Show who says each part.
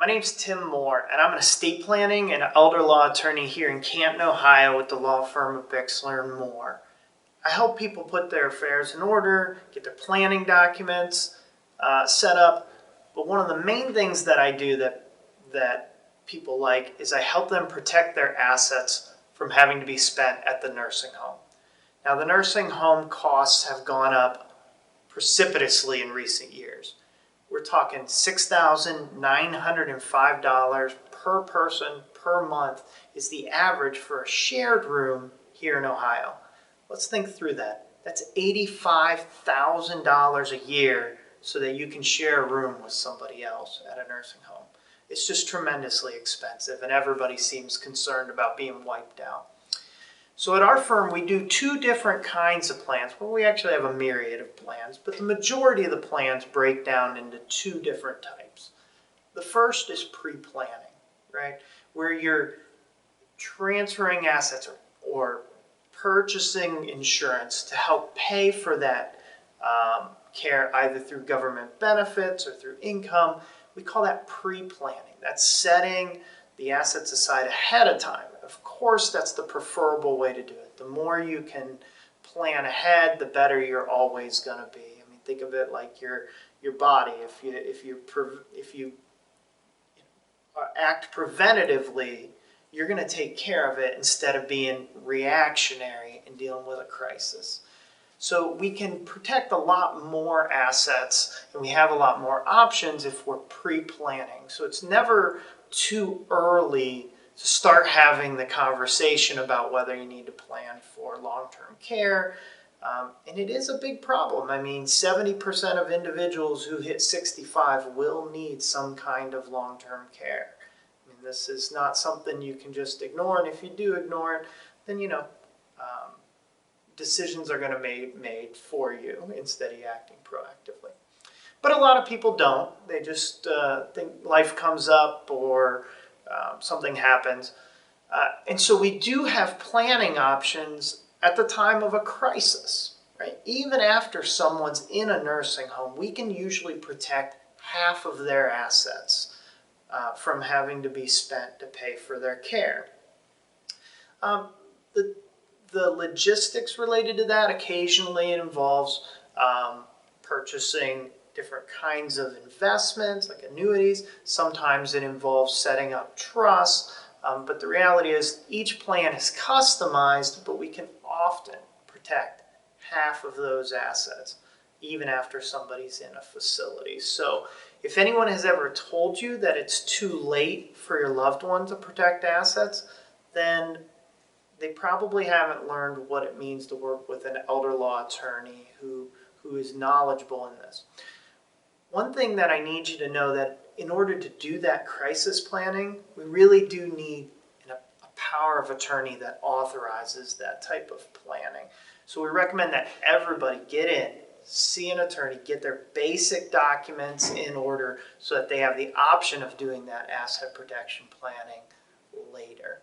Speaker 1: name's Tim Moore, and I'm an estate planning and elder law attorney here in Canton, Ohio with the law firm of Bixler and Moore. I help people put their affairs in order, get their planning documents set up, but one of the main things that I do that people like is I help them protect their assets from having to be spent at the nursing home. Now, the nursing home costs have gone up precipitously in recent years. We're talking $6,905 per person per month is the average for a shared room here in Ohio. Let's think through that. That's $85,000 a year so that you can share a room with somebody else at a nursing home. It's just tremendously expensive, and everybody seems concerned about being wiped out. So at our firm, we do two different kinds of plans. Well, we actually have a myriad of plans, but the majority of the plans break down into two different types. The first is pre-planning, right? Where you're transferring assets or purchasing insurance to help pay for that care, either through government benefits or through income. We call that pre-planning. That's setting the assets aside ahead of time. Of course, that's the preferable way to do it. The more you can plan ahead, the better you're always going to be. I mean, think of it like your body. If you act preventatively, you're going to take care of it instead of being reactionary and dealing with a crisis. So we can protect a lot more assets, and we have a lot more options if we're pre-planning. So it's never too early to start having the conversation about whether you need to plan for long-term care. And it is a big problem. I mean, 70% of individuals who hit 65 will need some kind of long-term care. I mean, this is not something you can just ignore, and if you do ignore it, then decisions are going to be made for you instead of acting proactively. But a lot of people don't. They just think life comes up or something happens. And so we do have planning options at the time of a crisis, right? Even after someone's in a nursing home, we can usually protect half of their assets from having to be spent to pay for their care. The logistics related to that, occasionally it involves purchasing different kinds of investments like annuities. Sometimes it involves setting up trusts. But the reality is each plan is customized, but we can often protect half of those assets even after somebody's in a facility. So if anyone has ever told you that it's too late for your loved one to protect assets, then they probably haven't learned what it means to work with an elder law attorney who is knowledgeable in this. One thing that I need you to know that in order to do that crisis planning, we really do need a power of attorney that authorizes that type of planning. So we recommend that everybody get in, see an attorney, get their basic documents in order so that they have the option of doing that asset protection planning later.